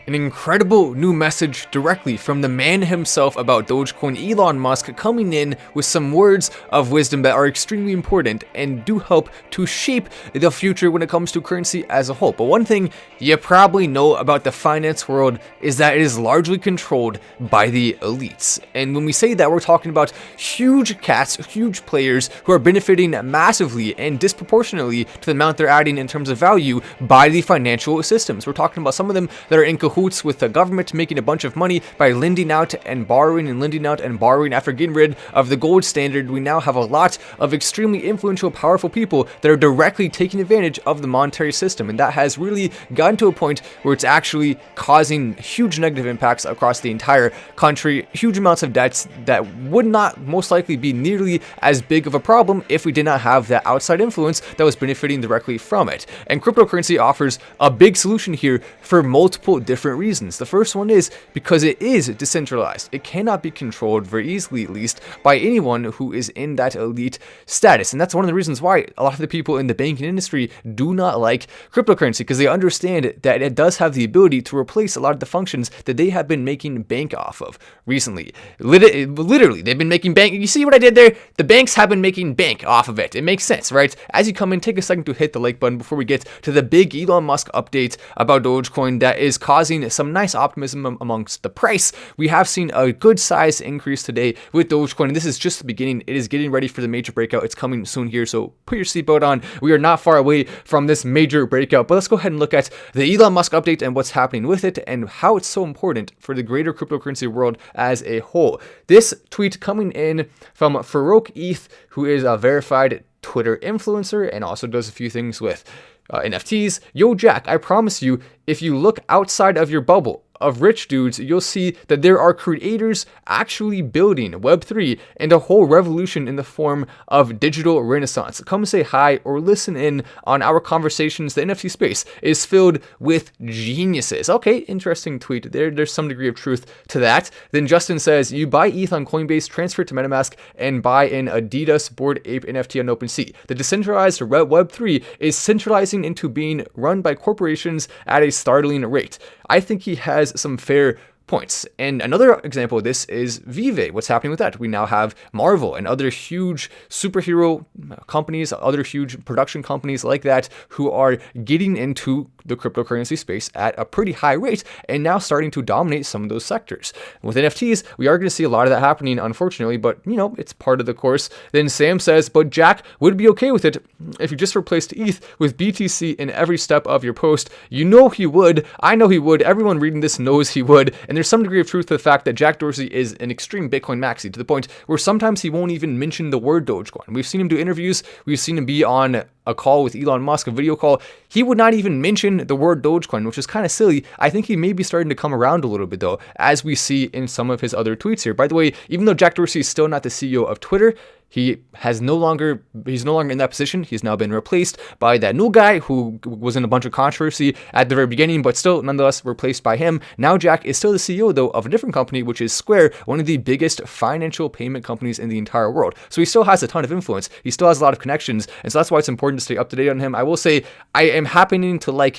An incredible new message directly from the man himself about Dogecoin, Elon Musk, coming in with some words of wisdom that are extremely important and do help to shape the future when it comes to currency as a whole. But one thing you probably know about the finance world is that it is largely controlled by the elites. And when we say that, we're talking about huge cats, huge players who are benefiting massively and disproportionately to the amount they're adding in terms of value by the financial systems. We're talking about some of them that are in cahoots with the government, making a bunch of money by lending out and borrowing and lending out and borrowing. After getting rid of the gold standard, we now have a lot of extremely influential, powerful people that are directly taking advantage of the monetary system, and that has really gotten to a point where it's actually causing huge negative impacts across the entire country, huge amounts of debts that would not most likely be nearly as big of a problem if we did not have that outside influence that was benefiting directly from it. And cryptocurrency offers a big solution here for multiple different reasons. The first one is because it is decentralized. It cannot be controlled very easily, at least, by anyone who is in that elite status. And that's one of the reasons why a lot of the people in the banking industry do not like cryptocurrency, because they understand that it does have the ability to replace a lot of the functions that they have been making bank off of recently. Literally, they've been making bank. You see what I did there? The banks have been making bank off of it. It makes sense, right? As you come in, take a second to hit the like button before we get to the big Elon Musk update about Dogecoin that is causing some nice optimism amongst the price. We have seen a good size increase today with Dogecoin, and this is just the beginning. It is getting ready for the major breakout. It's coming soon here, so put your seatbelt on. We are not far away from this major breakout, but let's go ahead and look at the Elon Musk update and what's happening with it and how it's so important for the greater cryptocurrency world as a whole. This tweet coming in from Farouk ETH, who is a verified Twitter influencer and also does a few things with NFTs. Yo, Jack, I promise you, if you look outside of your bubble of rich dudes, you'll see that there are creators actually building Web3 and a whole revolution in the form of digital renaissance. Come say hi or listen in on our conversations. The NFT space is filled with geniuses. Okay, interesting tweet. There's some degree of truth to that. Then Justin says, you buy ETH on Coinbase, transfer it to MetaMask, and buy an Adidas Bored Ape NFT on OpenSea. The decentralized Web3 is centralizing into being run by corporations at a startling rate. I think he has some fair points. And another example of this is Vive. What's happening with that? We now have Marvel and other huge superhero companies, other huge production companies like that, who are getting into the cryptocurrency space at a pretty high rate and now starting to dominate some of those sectors. With NFTs, we are going to see a lot of that happening, unfortunately, but it's part of the course. Then Sam says, but Jack would be okay with it if you just replaced ETH with BTC in every step of your post. You know he would. I know he would. Everyone reading this knows he would. And there's some degree of truth to the fact that Jack Dorsey is an extreme Bitcoin maxi, to the point where sometimes he won't even mention the word Dogecoin. We've seen him do interviews. We've seen him be on a call with Elon Musk, a video call. He would not even mention the word Dogecoin, which is kind of silly. I think he may be starting to come around a little bit, though, as we see in some of his other tweets here. By the way, even though Jack Dorsey is still not the CEO of Twitter, he's no longer in that position. He's now been replaced by that new guy who was in a bunch of controversy at the very beginning, but still nonetheless replaced by him. Now Jack is still the CEO, though, of a different company, which is Square, one of the biggest financial payment companies in the entire world. So he still has a ton of influence. He still has a lot of connections, and so that's why it's important to stay up to date on him. I will say I am happening to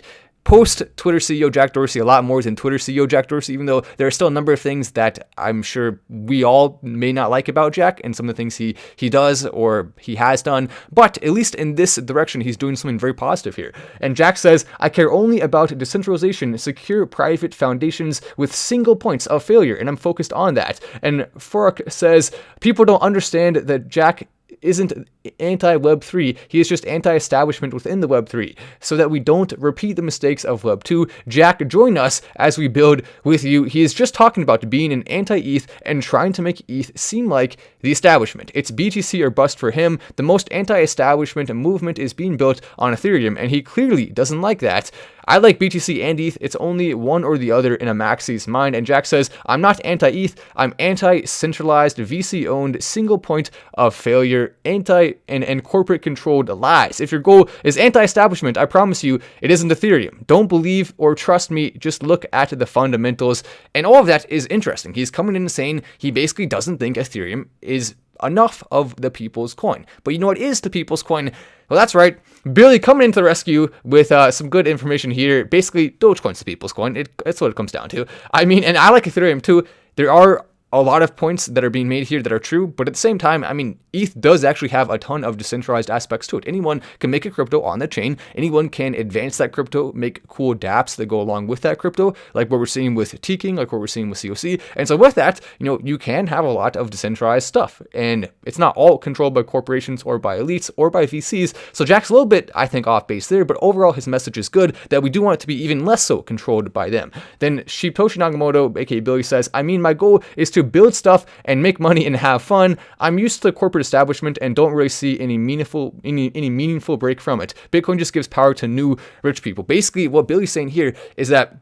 post-Twitter CEO Jack Dorsey a lot more than Twitter CEO Jack Dorsey, even though there are still a number of things that I'm sure we all may not like about Jack and some of the things he does or he has done. But at least in this direction, he's doing something very positive here. And Jack says, I care only about decentralization, secure private foundations with single points of failure, and I'm focused on that. And Faruk says, people don't understand that Jack isn't anti-Web3, he is just anti-establishment within the Web3, so that we don't repeat the mistakes of Web2. Jack, join us as we build with you. He is just talking about being an anti-ETH and trying to make ETH seem like the establishment. It's BTC or bust for him. The most anti-establishment movement is being built on Ethereum, and he clearly doesn't like that. I like BTC and ETH. It's only one or the other in a maxi's mind. And Jack says, I'm not anti-ETH. I'm anti-centralized, VC-owned, single point of failure, anti- and corporate-controlled lies. If your goal is anti-establishment, I promise you, it isn't Ethereum. Don't believe or trust me. Just look at the fundamentals. And all of that is interesting. He's coming in and saying he basically doesn't think Ethereum is enough of the people's coin. But you know what is the people's coin? Well, that's right. Billy coming into the rescue with some good information here. Basically, Dogecoin's the people's coin. That's what it comes down to. I mean, and I like Ethereum too. There are a lot of points that are being made here that are true, but at the same time, I mean, ETH does actually have a ton of decentralized aspects to it. Anyone can make a crypto on the chain. Anyone can advance that crypto, make cool dApps that go along with that crypto, like what we're seeing with Tking, like what we're seeing with COC. And so with that, you know, you can have a lot of decentralized stuff, and it's not all controlled by corporations or by elites or by VCs. So Jack's a little bit, I think, off base there, but overall his message is good, that we do want it to be even less so controlled by them. Then Shibtoshi Nakamoto, aka Billy, says, I mean, my goal is to build stuff and make money and have fun. I'm used to the corporate establishment and don't really see any meaningful break from it. Bitcoin just gives power to new rich people. Basically, what Billy's saying here is that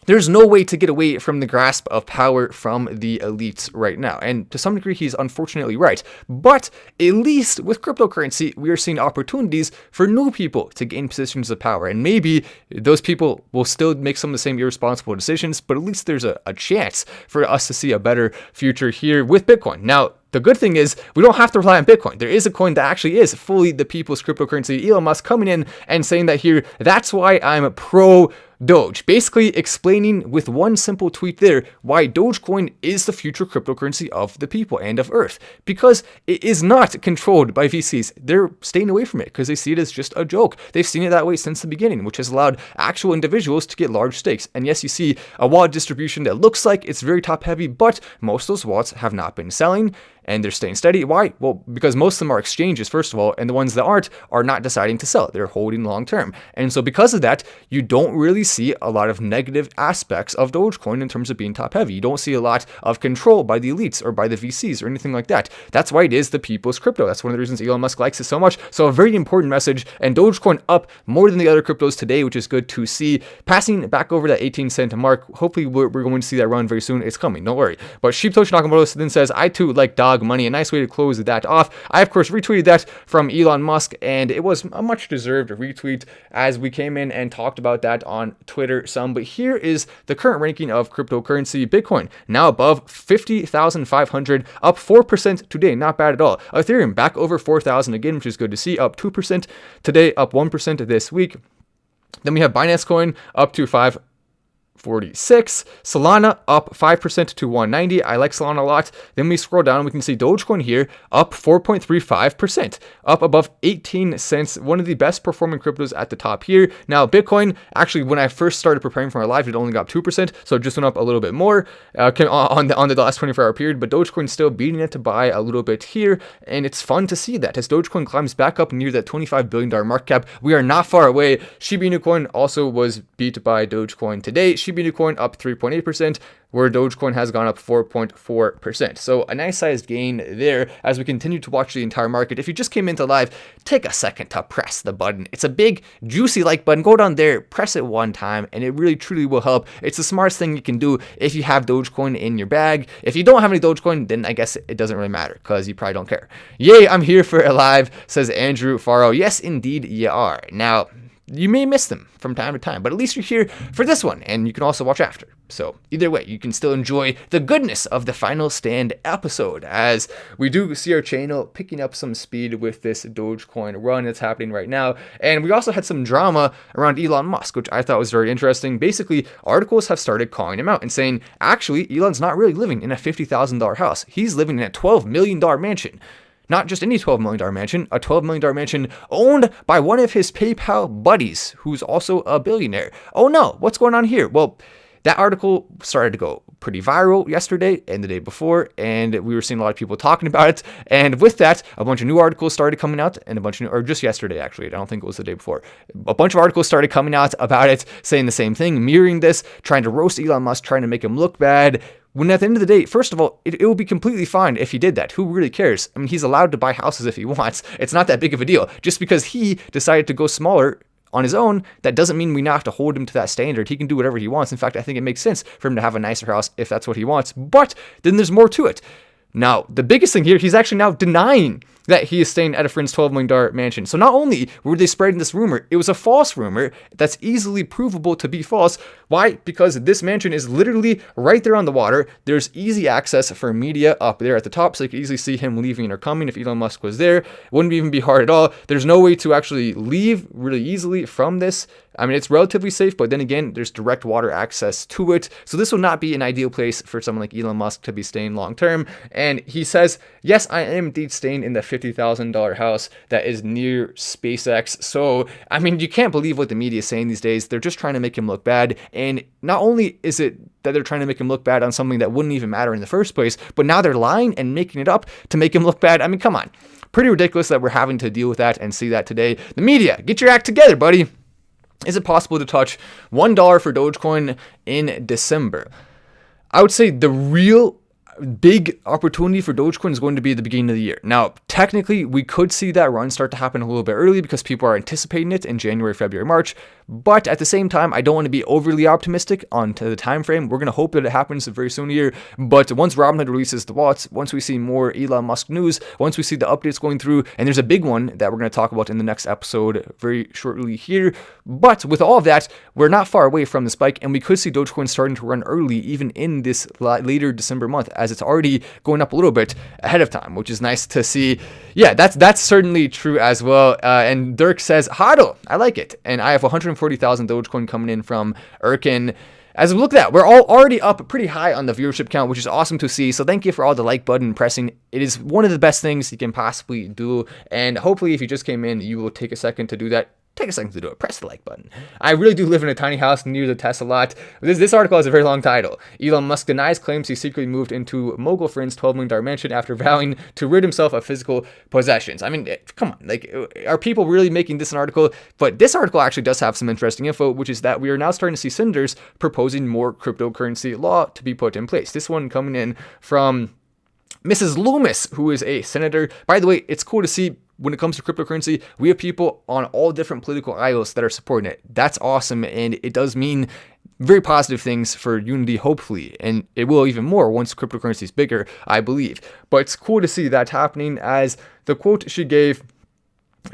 there's no way to get away from the grasp of power from the elites right now. And to some degree, he's unfortunately right. But at least with cryptocurrency, we are seeing opportunities for new people to gain positions of power. And maybe those people will still make some of the same irresponsible decisions, but at least there's a chance for us to see a better future here with Bitcoin. Now, the good thing is we don't have to rely on Bitcoin. There is a coin that actually is fully the people's cryptocurrency. Elon Musk coming in and saying that here, that's why I'm pro Doge, basically explaining with one simple tweet there why Dogecoin is the future cryptocurrency of the people and of Earth, because it is not controlled by VCs. They're staying away from it because they see it as just a joke. They've seen it that way since the beginning, which has allowed actual individuals to get large stakes. And yes, you see a wallet distribution that looks like it's very top heavy, but most of those wallets have not been selling, and they're staying steady. Why? Well, because most of them are exchanges, first of all, and the ones that aren't are not deciding to sell. They're holding long term. And so because of that, you don't really see a lot of negative aspects of Dogecoin in terms of being top heavy. You don't see a lot of control by the elites or by the VCs or anything like that. That's why it is the people's crypto. That's one of the reasons Elon Musk likes it so much. So a very important message, and Dogecoin up more than the other cryptos today, which is good to see. Passing back over that 18-cent mark. Hopefully we're going to see that run very soon. It's coming, don't worry. But Shibtoshi Nakamoto then says, I too like dog money. A nice way to close that off. I, of course, retweeted that from Elon Musk, and it was a much deserved retweet as we came in and talked about that on Twitter some. But here is the current ranking of cryptocurrency. Bitcoin now above 50,500, up 4% today. Not bad at all. Ethereum back over 4,000 again, which is good to see, up 2% today, up 1% this week. Then we have Binance Coin up to 546. Solana up 5% to 190. I like Solana a lot. Then we scroll down, we can see Dogecoin here up 4.35%, up above 18 cents. One of the best performing cryptos at the top here. Now, Bitcoin, actually, when I first started preparing for my live, it only got 2%, so it just went up a little bit more on the last 24-hour period, but Dogecoin's still beating it to buy a little bit here, and it's fun to see that as Dogecoin climbs back up near that $25 billion market cap. We are not far away. Shiba Inu coin also was beat by Dogecoin today. Shiba Inu coin up 3.8%, where Dogecoin has gone up 4.4%. So a nice sized gain there as we continue to watch the entire market. If you just came into live, take a second to press the button. It's a big, juicy like button. Go down there, press it one time, and it really, truly will help. It's the smartest thing you can do if you have Dogecoin in your bag. If you don't have any Dogecoin, then I guess it doesn't really matter because you probably don't care. Yay, I'm here for a live, says Andrew Faro. Yes, indeed, you are. Now, you may miss them from time to time, but at least you're here for this one, and you can also watch after. So either way, you can still enjoy the goodness of the Final Stand episode, as we do see our channel picking up some speed with this Dogecoin run that's happening right now. And we also had some drama around Elon Musk, which I thought was very interesting. Basically, articles have started calling him out and saying, actually, Elon's not really living in a $50,000 house. He's living in a $12 million mansion. Not just any $12 million mansion, a $12 million mansion owned by one of his PayPal buddies, who's also a billionaire. Oh no, what's going on here? Well, that article started to go pretty viral yesterday and the day before, and we were seeing a lot of people talking about it. And with that, a bunch of new articles started coming out, and a bunch of new, or just yesterday actually, I don't think it was the day before. A bunch of articles started coming out about it, saying the same thing, mirroring this, trying to roast Elon Musk, trying to make him look bad. When at the end of the day, first of all, it will be completely fine if he did that. Who really cares? I mean, he's allowed to buy houses if he wants. It's not that big of a deal. Just because he decided to go smaller on his own, that doesn't mean we now have to hold him to that standard. He can do whatever he wants. In fact, I think it makes sense for him to have a nicer house if that's what he wants. But then there's more to it. Now, the biggest thing here, he's actually now denying that he is staying at a friend's $12 million mansion. So not only were they spreading this rumor, it was a false rumor that's easily provable to be false. Why? Because this mansion is literally right there on the water. There's easy access for media up there at the top, so you can easily see him leaving or coming if Elon Musk was there. It wouldn't even be hard at all. There's no way to actually leave really easily from this. I mean, it's relatively safe, but then again, there's direct water access to it. So this would not be an ideal place for someone like Elon Musk to be staying long term. And he says, yes, I am indeed staying in the $50,000 house that is near SpaceX. So, I mean, you can't believe what the media is saying these days. They're just trying to make him look bad. And not only is it that they're trying to make him look bad on something that wouldn't even matter in the first place, but now they're lying and making it up to make him look bad. I mean, come on. Pretty ridiculous that we're having to deal with that and see that today. The media, get your act together, buddy. Is it possible to touch $1 for Dogecoin in December? I would say the real big opportunity for Dogecoin is going to be at the beginning of the year. Now, technically, we could see that run start to happen a little bit early because people are anticipating it in January, February, March. But at the same time, I don't want to be overly optimistic on to the time frame. We're going to hope that it happens very soon here. But once Robinhood releases the wallets, once we see more Elon Musk news, once we see the updates going through, and there's a big one that we're going to talk about in the next episode very shortly here. But with all of that, we're not far away from the spike, and we could see Dogecoin starting to run early, even in this later December month, as it's already going up a little bit ahead of time, which is nice to see. Yeah, that's certainly true as well. And Dirk says, "Hodl, I like it." And I have 140,000 Dogecoin coming in from Erkin. As we look at that, we're all already up pretty high on the viewership count, which is awesome to see. So thank you for all the like button pressing. It is one of the best things you can possibly do. And hopefully, if you just came in, you will take a second to do that. Take a second to do it. Press the like button. I really do live in a tiny house near the Tesla lot. This article has a very long title. Elon Musk denies claims he secretly moved into mogul friend's $12 million mansion after vowing to rid himself of physical possessions. I mean, come on. Like, are people really making this an article? But this article actually does have some interesting info, which is that we are now starting to see senators proposing more cryptocurrency law to be put in place. This one coming in from Mrs. Loomis, who is a senator. By the way, it's cool to see when it comes to cryptocurrency, we have people on all different political aisles that are supporting it. That's awesome, and it does mean very positive things for unity, hopefully, and it will even more once cryptocurrency is bigger, I believe. But it's cool to see that happening, as the quote she gave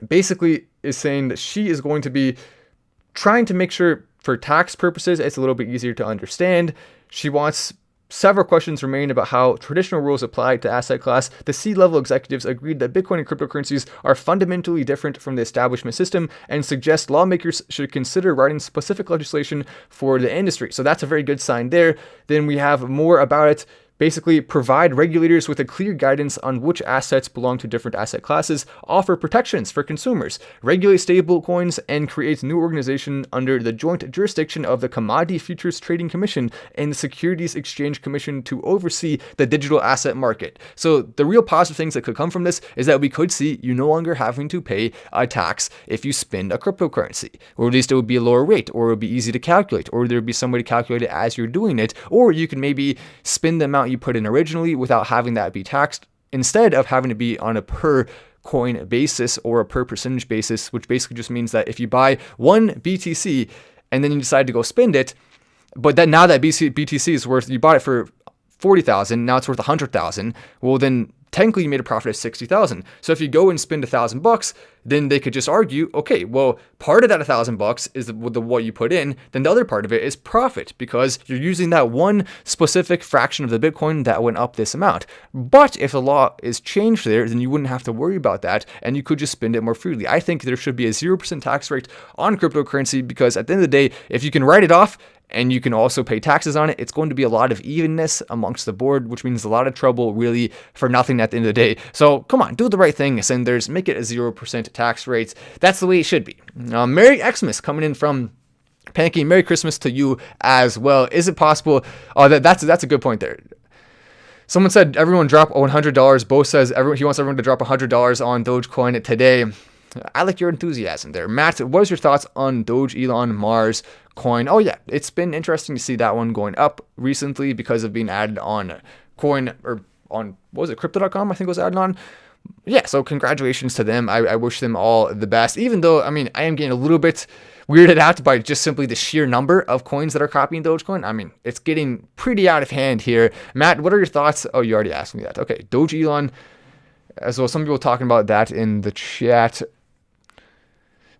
basically is saying that she is going to be trying to make sure, for tax purposes, it's a little bit easier to understand. She wants several questions remain about how traditional rules apply to asset class. The C-level executives agreed that Bitcoin and cryptocurrencies are fundamentally different from the establishment system and suggest lawmakers should consider writing specific legislation for the industry. So that's a very good sign there. Then we have more about it. Basically, provide regulators with a clear guidance on which assets belong to different asset classes, offer protections for consumers, regulate stable coins, and create new organization under the joint jurisdiction of the Commodity Futures Trading Commission and the Securities Exchange Commission to oversee the digital asset market. So the real positive things that could come from this is that we could see you no longer having to pay a tax if you spend a cryptocurrency, or at least it would be a lower rate, or it would be easy to calculate, or there would be somebody to calculate it as you're doing it, or you can maybe spend the amount you put in originally without having that be taxed, instead of having to be on a per coin basis or a per percentage basis, which basically just means that if you buy one BTC and then you decide to go spend it, but then now that BTC is worth, you bought it for 40,000, now it's worth 100,000, well then technically you made a profit of 60,000. So if you go and spend $1,000, then they could just argue, okay, well, part of that $1,000 is what you put in, then the other part of it is profit, because you're using that one specific fraction of the Bitcoin that went up this amount. But if the law is changed there, then you wouldn't have to worry about that, and you could just spend it more freely. I think there should be a 0% tax rate on cryptocurrency, because at the end of the day, if you can write it off, and you can also pay taxes on it, it's going to be a lot of evenness amongst the board, which means a lot of trouble really for nothing at the end of the day. So come on, do the right thing, senders. Make it a 0% tax rate. That's the way it should be. Merry Xmas coming in from Panky. Merry Christmas to you as well. Is it possible? That's a good point there. Someone said everyone drop $100. Bo says he wants everyone to drop $100 on Dogecoin today. I like your enthusiasm there. Matt, what is your thoughts on Doge, Elon, Mars coin? Oh yeah, it's been interesting to see that one going up recently because of being added on coin, or on, what was it, crypto.com I think it was added on. Yeah, so congratulations to them. I wish them all the best, even though, I mean, I am getting a little bit weirded out by just simply the sheer number of coins that are copying Dogecoin. I mean, it's getting pretty out of hand here. Matt, what are your thoughts? Oh, you already asked me that. Okay, Doge Elon, as well. Some people talking about that in the chat.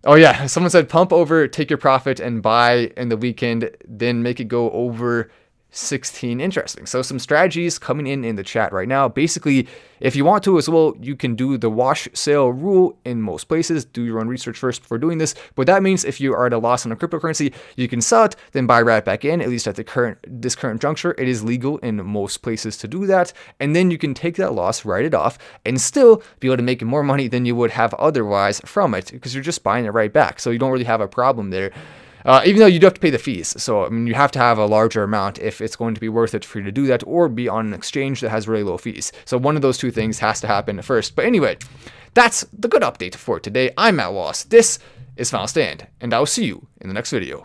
Oh yeah, someone said pump over, take your profit, and buy in the weekend, then make it go over 16. Interesting. So some strategies coming in the chat right now. Basically, if you want to as well, you can do the wash sale rule in most places. Do your own research first before doing this. But that means if you are at a loss on a cryptocurrency, you can sell it, then buy right back in. At least at this current juncture, it is legal in most places to do that. And then you can take that loss, write it off, and still be able to make more money than you would have otherwise from it, because you're just buying it right back. So you don't really have a problem there. Even though you do have to pay the fees. So, I mean, you have to have a larger amount if it's going to be worth it for you to do that, or be on an exchange that has really low fees. So one of those two things has to happen first. But anyway, that's the good update for today. I'm Matt Wallace. This is Final Stand, and I'll see you in the next video.